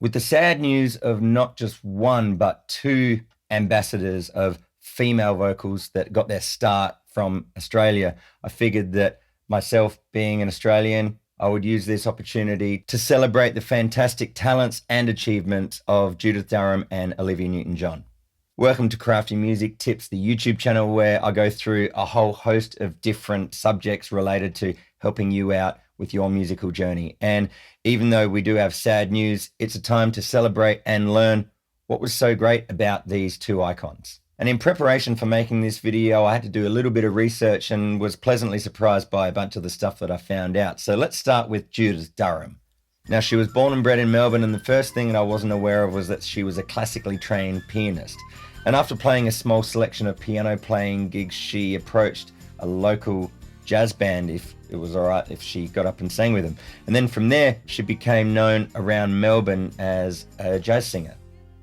With the sad news of not just one, but two ambassadors of female vocals that got their start from Australia, I figured that myself being an Australian, I would use this opportunity to celebrate the fantastic talents and achievements of Judith Durham and Olivia Newton-John. Welcome to Crafty Music Tips, the YouTube channel where I go through a whole host of different subjects related to helping you out with your musical journey. And even though we do have sad news, it's a time to celebrate and learn what was so great about these two icons. And in preparation for making this video, I had to do a little bit of research and was pleasantly surprised by a bunch of the stuff that I found out. So let's start with Judith Durham. Now, she was born and bred in Melbourne, and the first thing that I wasn't aware of was that she was a classically trained pianist. And after playing a small selection of piano playing gigs, she approached a local jazz band if it was all right if she got up and sang with them. And then from there, she became known around Melbourne as a jazz singer.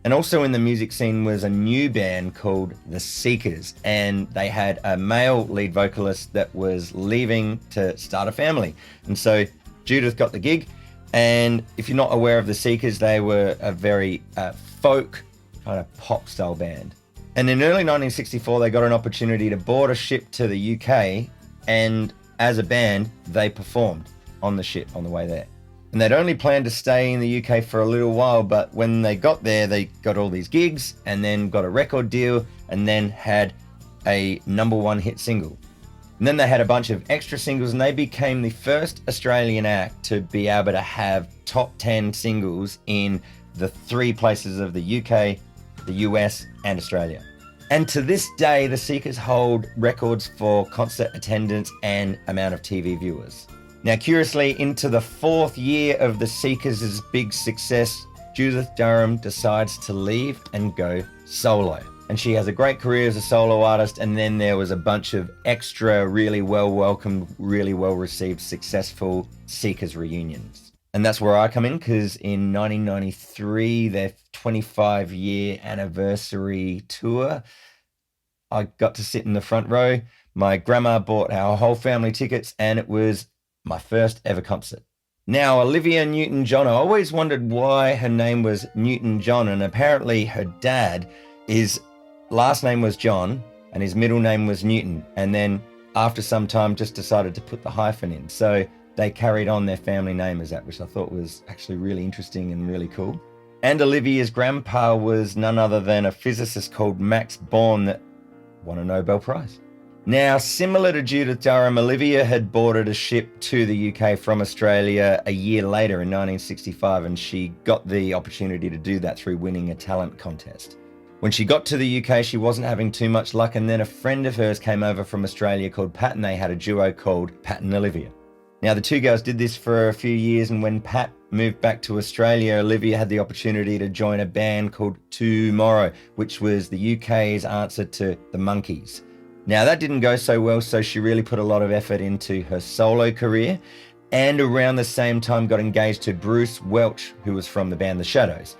And also in the music scene was a new band called The Seekers, and they had a male lead vocalist that was leaving to start a family. And so Judith got the gig, and if you're not aware of The Seekers, they were a very folk kind of pop style band. And in early 1964, they got an opportunity to board a ship to the UK, and as a band, they performed on the ship on the way there. And they'd only planned to stay in the UK for a little while, but when they got there, they got all these gigs and then got a record deal and then had a #1 hit single. And then they had a bunch of extra singles, and they became the first Australian act to be able to have top 10 singles in the 3 places of the UK, the US, and Australia. And to this day, The Seekers hold records for concert attendance and amount of TV viewers. Now, curiously, into the 4th year of The Seekers' big success, Judith Durham decides to leave and go solo. And she has a great career as a solo artist, and then there was a bunch of extra, really well-welcomed, really well-received, successful Seekers reunions. And that's where I come in, because in 1993, their 25-year anniversary tour, I got to sit in the front row. My grandma bought our whole family tickets, and it was my first ever concert. Now, Olivia Newton-John, I always wondered why her name was Newton-John, and apparently her dad, his last name was John, and his middle name was Newton, and then after some time just decided to put the hyphen in. So they carried on their family name as that, which I thought was actually really interesting and really cool. And Olivia's grandpa was none other than a physicist called Max Born that won a Nobel Prize. Now, similar to Judith Durham, Olivia had boarded a ship to the UK from Australia a year later in 1965, and she got the opportunity to do that through winning a talent contest. When she got to the UK, she wasn't having too much luck, and then a friend of hers came over from Australia called Pat, and they had a duo called Pat and Olivia. Now, the two girls did this for a few years, and when Pat moved back to Australia, Olivia had the opportunity to join a band called Tomorrow, which was the UK's answer to the Monkees. Now, that didn't go so well, so she really put a lot of effort into her solo career, and around the same time got engaged to Bruce Welch, who was from the band The Shadows.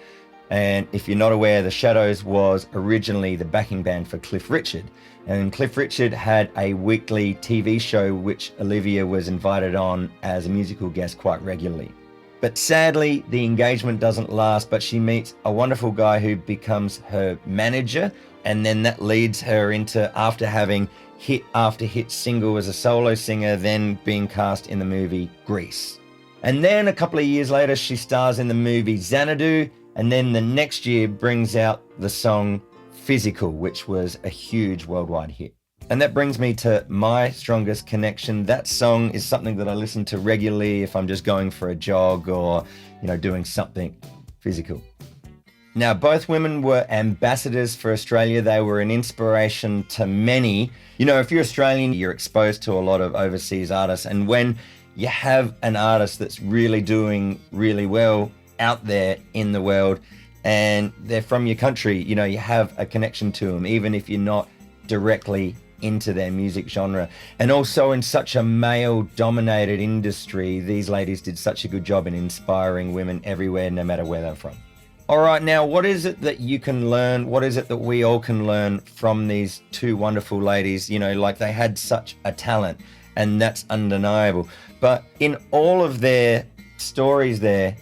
And if you're not aware, The Shadows was originally the backing band for Cliff Richard. And Cliff Richard had a weekly TV show which Olivia was invited on as a musical guest quite regularly. But sadly, the engagement doesn't last, but she meets a wonderful guy who becomes her manager, and then that leads her into, after having hit after hit single as a solo singer, then being cast in the movie GREATS. And then a couple of years later, she stars in the movie Xanadu, and then the next year brings out the song Physical, which was a huge worldwide hit. And that brings me to my strongest connection. That song is something that I listen to regularly if I'm just going for a jog or, doing something physical. Now, both women were ambassadors for Australia. They were an inspiration to many. If you're Australian, you're exposed to a lot of overseas artists. And when you have an artist that's really doing really well out there in the world and they're from your country, you have a connection to them, even if you're not directly into their music genre. And also in such a male-dominated industry, these ladies did such a good job in inspiring women everywhere, no matter where they're from. All right, now, what is it that you can learn? What is it that we all can learn from these two wonderful ladies? They had such a talent, and that's undeniable. But in all of their stories there,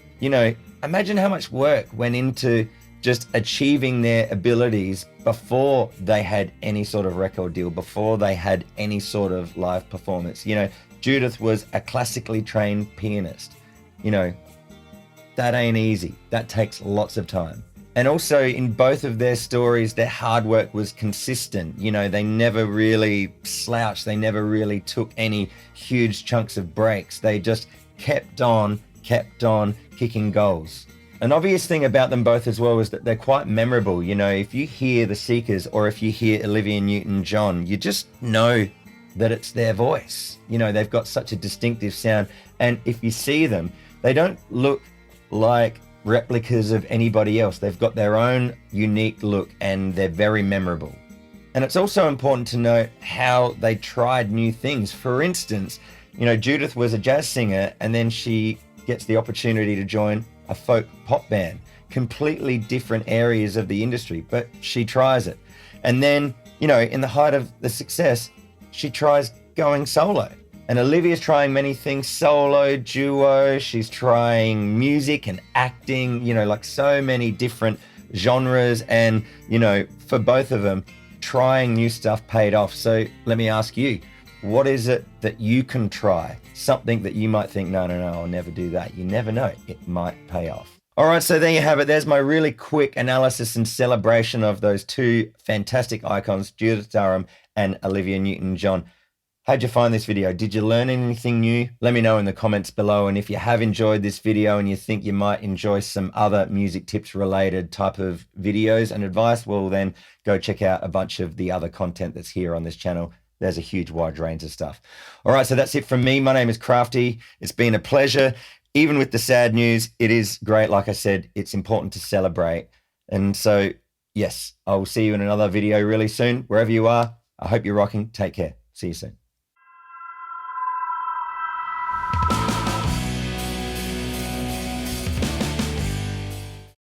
imagine how much work went into just achieving their abilities before they had any sort of record deal, before they had any sort of live performance. You know, Judith was a classically trained pianist. You know, that ain't easy. That takes lots of time. And also in both of their stories, their hard work was consistent. You know, they never really slouched. They never really took any huge chunks of breaks. They just kept on kicking goals. An obvious thing about them both as well is that they're quite memorable. You know, if you hear the Seekers or if you hear Olivia Newton-John, you just know that it's their voice. You know, they've got such a distinctive sound. And if you see them, they don't look like replicas of anybody else. They've got their own unique look and they're very memorable. And it's also important to note how they tried new things. For instance, you know, Judith was a jazz singer and then she gets the opportunity to join a folk pop band, completely different areas of the industry, but she tries it. And then, you know, in the height of the success, she tries going solo. And Olivia's trying many things, solo, duo, she's trying music and acting, you know, like so many different genres. And, you know, for both of them, trying new stuff paid off. So let me ask you, what is it that you can try? Something that you might think, no, I'll never do that. You never know, it might pay off. All right, so there you have it. There's my really quick analysis and celebration of those two fantastic icons, Judith Durham and Olivia Newton-John. How'd you find this video? Did you learn anything new? Let me know in the comments below. And if you have enjoyed this video and you think you might enjoy some other music tips related type of videos and advice, well, then go check out a bunch of the other content that's here on this channel. There's a huge wide range of stuff. All right, so that's it from me. My name is Crafty. It's been a pleasure. Even with the sad news, it is great. Like I said, it's important to celebrate. And so, yes, I'll see you in another video really soon. Wherever you are, I hope you're rocking. Take care. See you soon.